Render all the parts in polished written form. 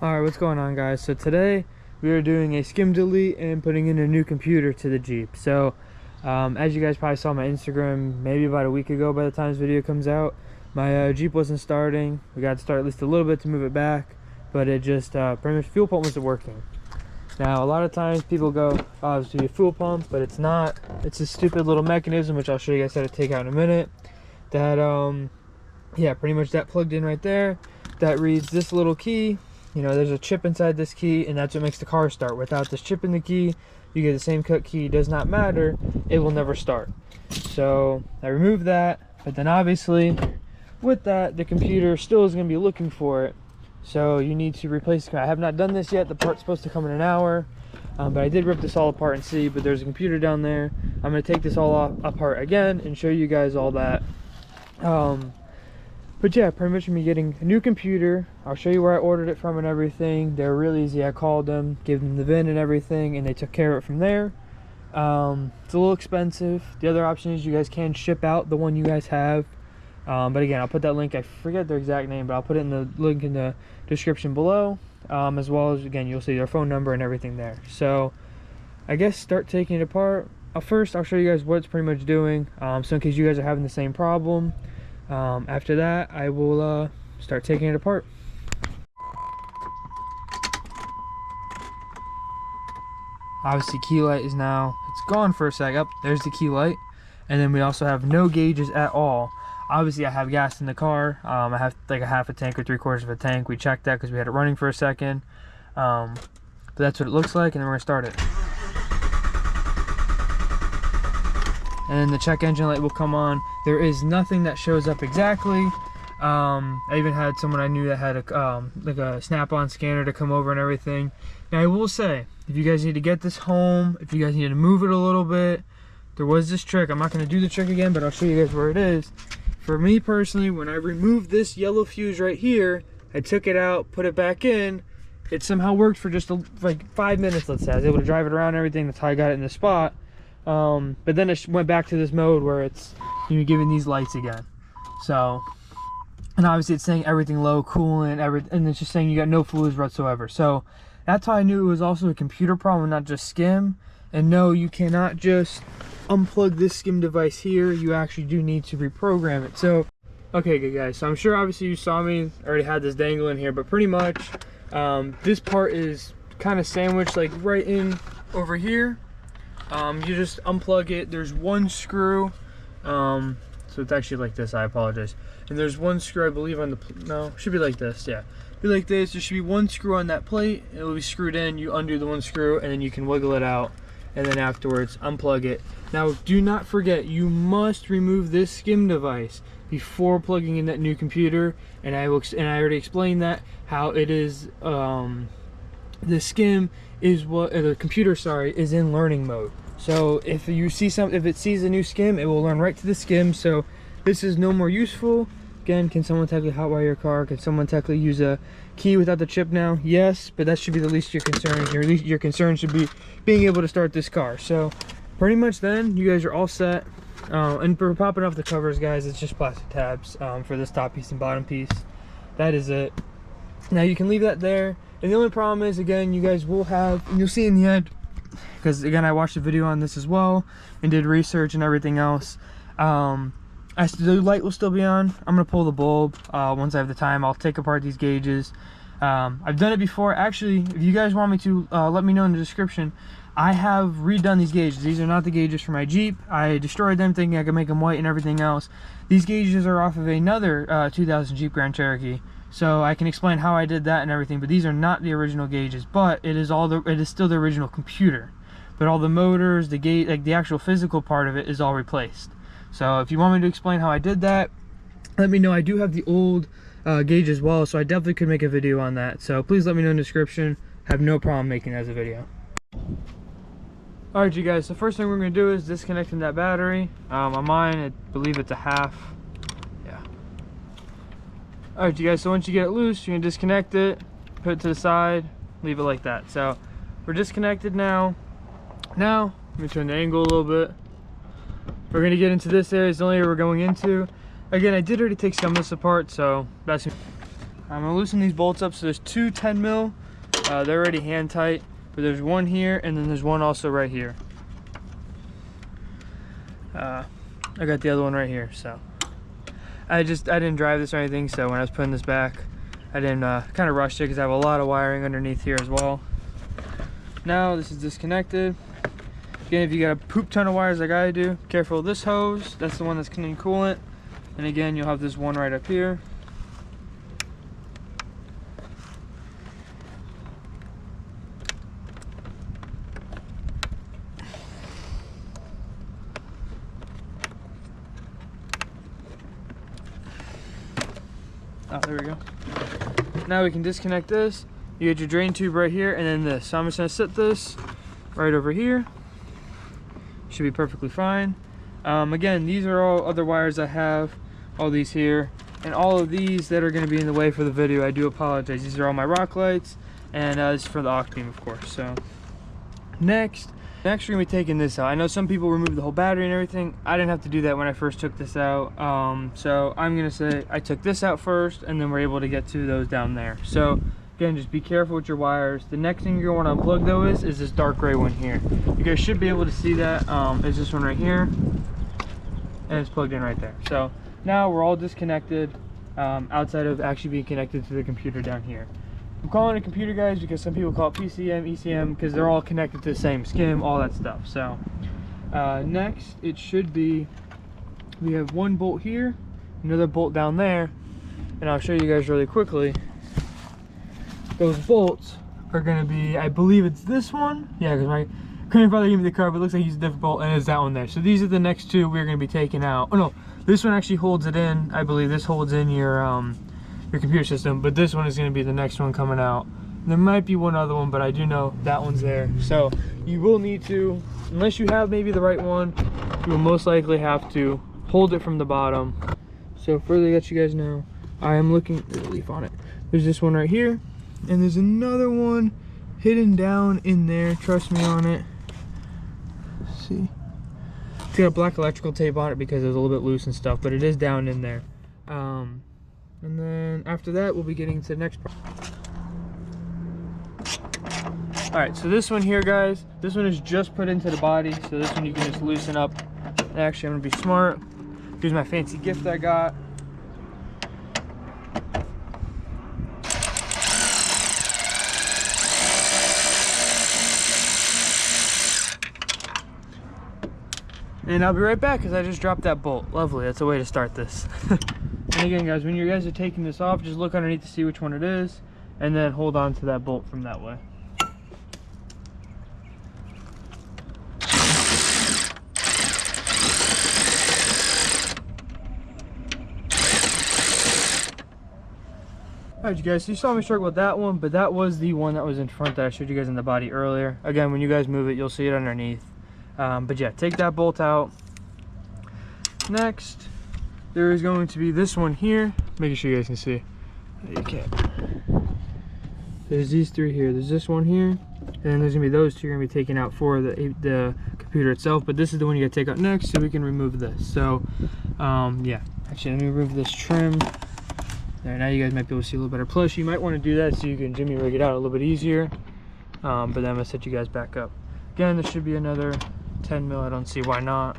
Alright, what's going on, guys? So today we are doing a skim delete and putting in a new computer to the Jeep. So as you guys probably saw on my Instagram maybe about a week ago by the time this video comes out, my Jeep wasn't starting. We got to start at least a little bit to move it back, but it just pretty much fuel pump wasn't working. Now a lot of times people go, oh, it's a fuel pump, but it's not. It's a stupid little mechanism, which I'll show you guys how to take out in a minute, that yeah, pretty much that plugged in right there, that reads this little key. You know, there's a chip inside this key, and that's what makes the car start. Without this chip in the key, you get the same cut key, does not matter, it will never start. So I removed that, but then obviously with that, the computer still is going to be looking for it. So you need to replace it. I have not done this yet. The part's supposed to come in an hour, but I did rip this all apart and see, but there's a computer down there. I'm going to take this all apart again and show you guys all that. But yeah, pretty much me getting a new computer. I'll show you where I ordered it from and everything. They were really easy. I called them, gave them the VIN and everything, and they took care of it from there. It's a little expensive. The other option is you guys can ship out the one you guys have. But again, I'll put that link, I forget their exact name, but I'll put it in the link in the description below. As well as, again, you'll see their phone number and everything there. So I guess start taking it apart. First, I'll show you guys what it's pretty much doing. So in case you guys are having the same problem. After that, I will start taking it apart. Obviously, key light is now, it's gone for a sec. Up there's the key light, and then we also have no gauges at all. Obviously, I have gas in the car. I have like a half a tank or 3/4 of a tank. We checked that because we had it running for a second. But that's what it looks like, and then we're gonna start it. And then the check engine light will come on. There is nothing that shows up exactly. I even had someone I knew that had a like a snap-on scanner to come over and everything. Now I will say, if you guys need to get this home, if you guys need to move it a little bit, there was this trick. I'm not going to do the trick again, but I'll show you guys where it is. For me personally, when I removed this yellow fuse right here, I took it out, put it back in. It somehow worked for just like 5 minutes, let's say. I was able to drive it around and everything. That's how I got it in the spot. But then it went back to this mode where it's, you know, giving these lights again. So, and obviously it's saying everything low, coolant, and it's just saying you got no fluids whatsoever. So that's how I knew it was also a computer problem, not just Skim. And no, you cannot just unplug this Skim device here. You actually do need to reprogram it. So, okay, good guys. So I'm sure obviously you saw me, I already had this dangling here, but pretty much this part is kind of sandwiched like right in over here. You just unplug it. There's one screw, so it's actually like this, I apologize, and there's one screw I believe on the no, it should be like this, yeah, be like this. There should be one screw on that plate. It will be screwed in. You undo the one screw and then you can wiggle it out, and then afterwards unplug it. Now do not forget, you must remove this Skim device before plugging in that new computer, and I already explained that, how it is the Skim is what the computer, sorry, is in learning mode. So if you see if it sees a new Skim, it will learn right to the Skim. So this is no more useful. Again, can someone technically hotwire your car? Can someone technically use a key without the chip now? Yes, but that should be the least of your concerns. Your concern should be being able to start this car. So pretty much then you guys are all set. And for popping off the covers, guys, it's just plastic tabs for this top piece and bottom piece. That is it. Now you can leave that there. And the only problem is, again, you guys will have, and you'll see in the end, because again, I watched a video on this as well and did research and everything else. The light will still be on. I'm going to pull the bulb once I have the time. I'll take apart these gauges. I've done it before. Actually, if you guys want me to, let me know in the description. I have redone these gauges. These are not the gauges for my Jeep. I destroyed them thinking I could make them white and everything else. These gauges are off of another 2000 Jeep Grand Cherokee. So I can explain how I did that and everything, but these are not the original gauges. But it is still the original computer. But all the motors, the gauge, like the actual physical part of it, is all replaced. So if you want me to explain how I did that, let me know. I do have the old gauge as well, so I definitely could make a video on that. So please let me know in the description. I have no problem making that as a video. Alright, you guys, so first thing we're going to do is disconnecting that battery. On mine, I believe it's a half. Yeah. Alright, you guys, so once you get it loose, you're going to disconnect it, put it to the side, leave it like that. So we're disconnected now. Now, let me turn the angle a little bit. We're going to get into this area. It's the only area we're going into. Again, I did already take some of this apart, so that's... I'm gonna loosen these bolts up. So there's two 10 mil. They're already hand tight, but there's one here and then there's one also right here. I got the other one right here. So I didn't drive this or anything. So when I was putting this back, I didn't kind of rush it because I have a lot of wiring underneath here as well. Now this is disconnected. Again, if you got a poop ton of wires like I do, careful of this hose. That's the one that's cleaning coolant. And again, you'll have this one right up here. Oh, there we go. Now we can disconnect this. You get your drain tube right here and then this. So I'm just gonna set this right over here. Should be perfectly fine. Again, these are all other wires I have, all these here, and all of these that are going to be in the way for the video, I do apologize. These are all my rock lights, and this is for the aux beam, of course. So next we're going to be taking this out. I know some people remove the whole battery and everything. I didn't have to do that when I first took this out. So I'm going to say I took this out first, and then we're able to get to those down there. So again, just be careful with your wires. The next thing you're going to want to unplug though is this dark gray one here. You guys should be able to see that. It's this one right here, and it's plugged in right there. So now we're all disconnected outside of actually being connected to the computer down here. I'm calling it a computer, guys, because some people call it PCM, ECM, because they're all connected to the same Skim, all that stuff. So next, it should be, we have one bolt here, another bolt down there, and I'll show you guys really quickly. Those bolts are going to be, I believe it's this one. Yeah, because my grandfather gave me the car, but it looks like he's a different bolt, and it's that one there. So these are the next two we're going to be taking out. Oh no, this one actually holds it in. I believe this holds in your computer system, but this one is going to be the next one coming out. There might be one other one, but I do know that one's there. So you will need to, unless you have maybe the right one, you will most likely have to hold it from the bottom. So further to let you guys know, I am looking, there's a leaf on it. There's this one right here. And there's another one hidden down in there. Trust me on it. Let's see. It's got black electrical tape on it because it was a little bit loose and stuff, but it is down in there. And then after that, we'll be getting to the next part. Alright, so this one here, guys, this one is just put into the body. So this one you can just loosen up. Actually, I'm going to be smart. Here's my fancy gift I got. And I'll be right back because I just dropped that bolt. Lovely, that's a way to start this. And again, guys, when you guys are taking this off, just look underneath to see which one it is, and then hold on to that bolt from that way. Alright, you guys, so you saw me struggle with that one, but that was the one that was in front that I showed you guys in the body earlier. Again, when you guys move it, you'll see it underneath. But yeah, take that bolt out. Next, there is going to be this one here. Making sure you guys can see. You can't. There's these three here. There's this one here, and then there's gonna be those two you're gonna be taking out for the computer itself. But this is the one you gotta take out next, so we can remove this. So, yeah. Actually, let me remove this trim. There. Now you guys might be able to see a little better. Plus, you might want to do that so you can jimmy rig it out a little bit easier. But then I'm gonna set you guys back up. Again, there should be another 10 mil. I don't see why not.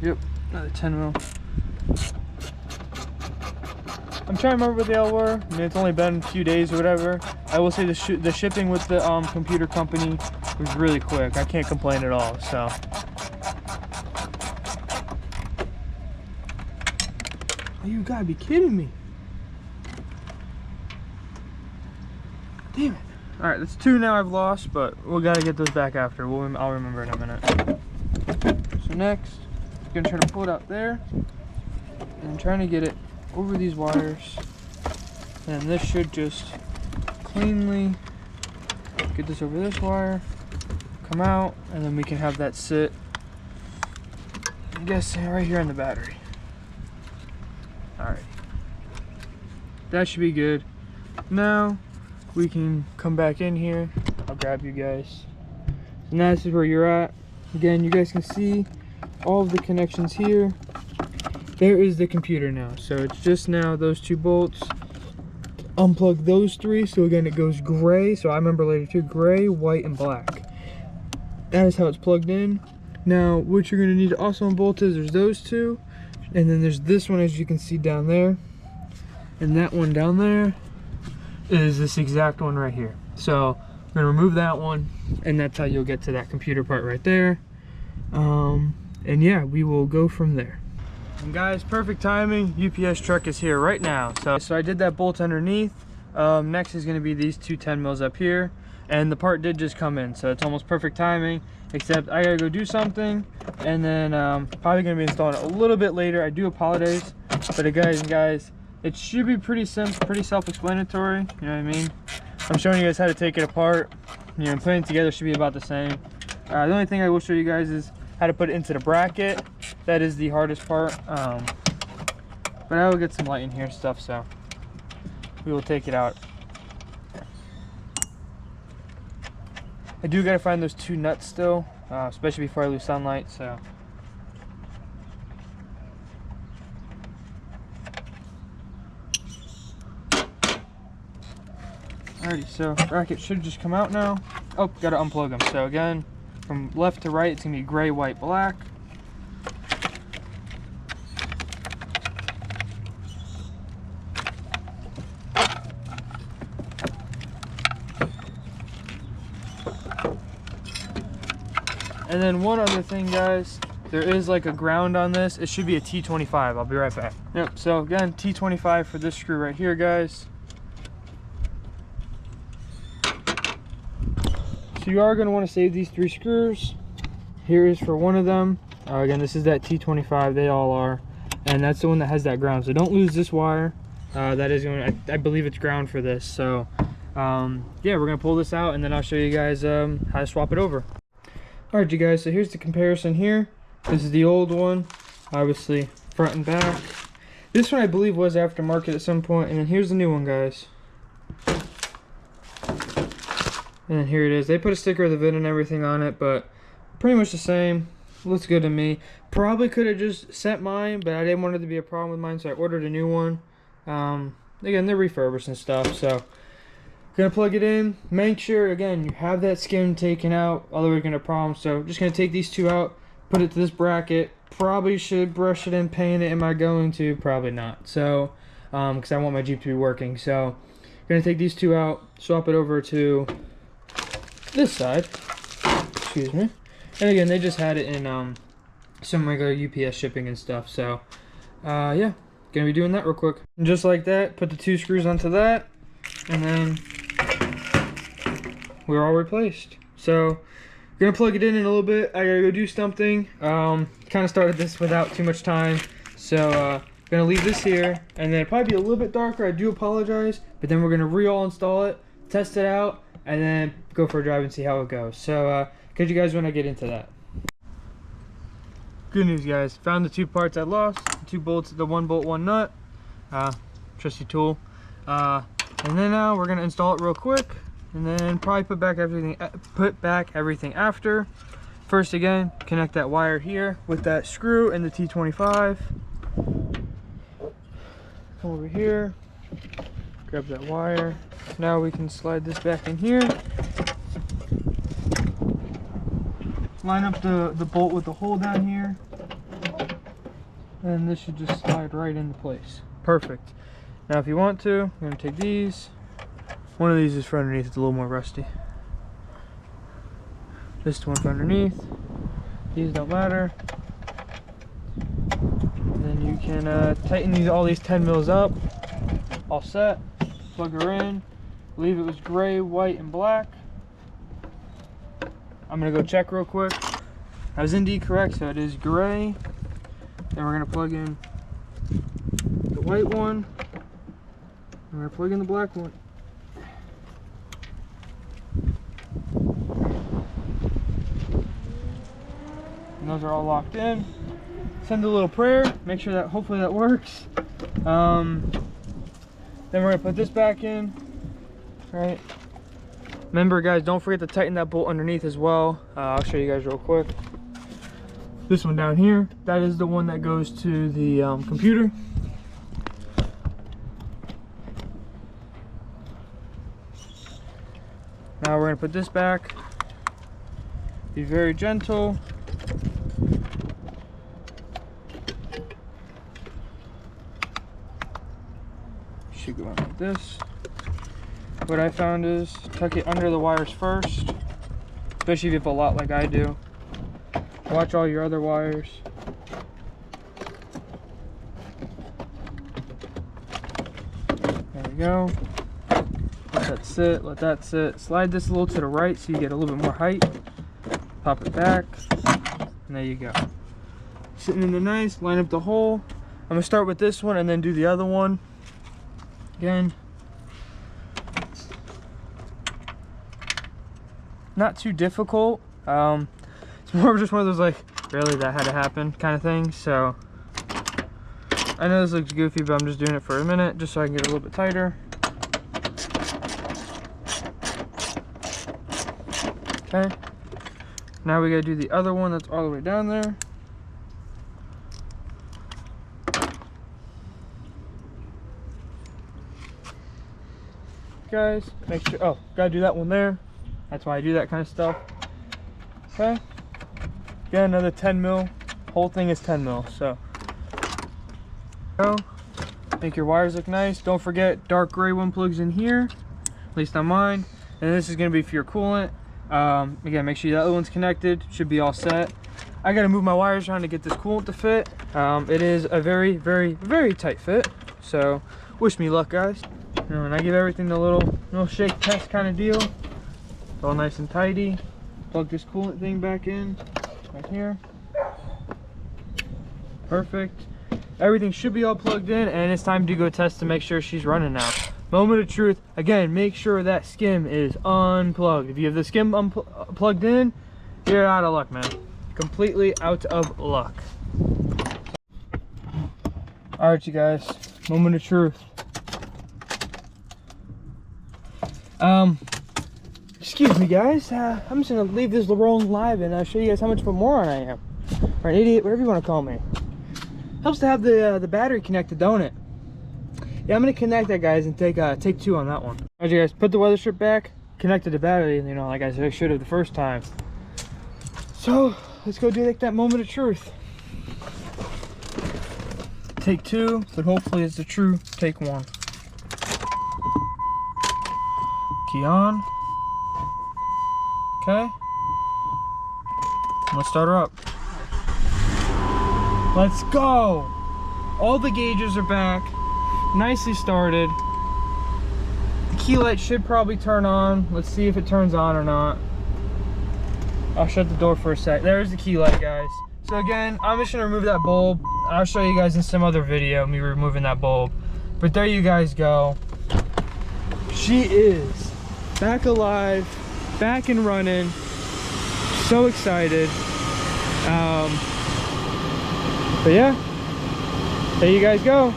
Yep, another 10 mil. I'm trying to remember what they all were. I mean, it's only been a few days or whatever. I will say the shipping with the computer company was really quick. I can't complain at all. So. Oh, you gotta be kidding me. Damn it. Alright, that's two now I've lost, but we'll gotta get those back after. I'll remember in a minute. So next, I'm gonna try to pull it out there. And I'm trying to get it over these wires. And this should just cleanly get this over this wire, come out, and then we can have that sit, I guess, right here in the battery. Alright. That should be good. Now, we can come back in here. I'll grab you guys. And that's where you're at. Again, you guys can see all of the connections here. There is the computer now. So it's just now those 2 bolts. Unplug those 3. So again, it goes gray. So I remember later too, gray, white, and black. That is how it's plugged in. Now, what you're gonna need to also unbolt is there's those 2, and then there's this one, as you can see down there, and that one down there is this exact one right here. So I'm gonna remove that one, and that's how you'll get to that computer part right there. And yeah, we will go from there. And guys, perfect timing. UPS truck is here right now. So I did that bolt underneath. Next is gonna be these 2 10 mils up here. And the part did just come in, so it's almost perfect timing, except I gotta go do something, and then probably gonna be installing it a little bit later. I do apologize, but guys, it should be pretty simple, pretty self-explanatory, you know what I mean? I'm showing you guys how to take it apart, you know, putting it together should be about the same. The only thing I will show you guys is how to put it into the bracket. That is the hardest part, but I will get some light in here and stuff, so we will take it out. I do gotta find those 2 nuts still, especially before I lose sunlight, so. Alrighty, so bracket should just come out now. Oh, gotta unplug them. So again, from left to right, it's gonna be gray, white, black. And then one other thing, guys, there is like a ground on this. It should be a T25. I'll be right back. Yep, so again, T25 for this screw right here, guys. So you are going to want to save these 3 screws. Here is for one of them. Again, this is that T25. They all are. And that's the one that has that ground. So don't lose this wire. That is going to, I believe it's ground for this. So yeah, we're going to pull this out, and then I'll show you guys how to swap it over. Alright, you guys, so here's the comparison here. This is the old one, obviously front and back. This one I believe was aftermarket at some point, and then here's the new one, guys. And then here it is. They put a sticker of the VIN and everything on it, but pretty much the same. Looks good to me. Probably could have just sent mine, but I didn't want it to be a problem with mine, so I ordered a new one. Again, they're refurbished and stuff, so gonna plug it in. Make sure, again, you have that skim taken out, otherwise you're gonna have problems. So just gonna take these 2 out, put it to this bracket. Probably should brush it and paint it. Am I going to? Probably not. So because I want my Jeep to be working. So gonna take these 2 out, swap it over to this side, excuse me. And again, they just had it in some regular UPS shipping and stuff. So yeah, gonna be doing that real quick. And just like that, put the 2 screws onto that, and then we're all replaced. So gonna plug it in a little bit. I gotta go do something. Kind of started this without too much time, so gonna leave this here, and then it'll probably be a little bit darker. I do apologize, but then we're gonna re-all install it, test it out, and then go for a drive and see how it goes. So catch you guys when I get into that. Good news, guys, found the 2 parts I lost, the 2 bolts, the 1 bolt 1 nut, trusty tool, and then now we're gonna install it real quick, and then probably put back everything after. First, again, connect that wire here with that screw and the T25. Come over here, grab that wire. Now we can slide this back in here. Line up the bolt with the hole down here, and this should just slide right into place. Perfect. Now if you want to, I'm going to take these. One of these is for underneath, it's a little more rusty. This one for underneath. These don't matter. And then you can tighten all these 10 mils up. All set. Plug her in. I believe it was gray, white, and black. I'm going to go check real quick. I was indeed correct, so it is gray. Then we're going to plug in the white one. And we're going to plug in the black one. And those are all locked in. Send a little prayer, make sure that hopefully that works. Then we're going to put this back in. Right. Remember, guys, don't forget to tighten that bolt underneath as well. I'll show you guys real quick. This one down here, that is the one that goes to the computer. Now we're gonna put this back. Be very gentle. Should go in like this. What I found is tuck it under the wires first, especially if you have a lot like I do. Watch all your other wires. There we go. Let that sit, let that sit. Slide this a little to the right so you get a little bit more height. Pop it back, and there you go. Sitting in there nice, line up the hole. I'm gonna start with this one and then do the other one. Again, not too difficult. It's more of just one of those like, really that had to happen kind of thing. So I know this looks goofy, but I'm just doing it for a minute just so I can get a little bit tighter. Okay, now we gotta do the other one that's all the way down there. Guys, make sure, oh, gotta do that one there. That's why I do that kind of stuff. Okay, again, another 10 mil. Whole thing is 10 mil, so go. Make your wires look nice. Don't forget, dark gray one plugs in here, at least on mine, and this is gonna be for your coolant. Again, make sure the other one's connected. Should be all set. I gotta move my wires around to get this coolant to fit. It is a very, very, very tight fit, so wish me luck, guys. And I give everything a little shake test kind of deal. It's all nice and tidy. Plug this coolant thing back in right here. Perfect. Everything should be all plugged in, and it's time to go test to make sure she's running now. Moment of truth. Again, make sure that Skim is unplugged. If you have the Skim plugged in, you're out of luck, man. Completely out of luck. All right, you guys. Moment of truth. Excuse me, guys. I'm just gonna leave this rolling live and show you guys how much of a moron I am, or an idiot, whatever you want to call me. Helps to have the battery connected, don't it? Yeah, I'm gonna connect that, guys, and take 2 on that one. All right, you guys, put the weather strip back, connected the battery, you know, like I said, I should have the first time. So let's go do like that moment of truth. Take 2, but hopefully it's the true take 1. Key on. Okay. Let's start her up. Let's go. All the gauges are back. Nicely started. The key light should probably turn on. Let's see if it turns on or not. I'll shut the door for a sec. There's the key light, guys. So again, I'm just gonna remove that bulb. I'll show you guys in some other video me removing that bulb. But there you guys go. She is back alive, back and running. So excited. But yeah, there you guys go.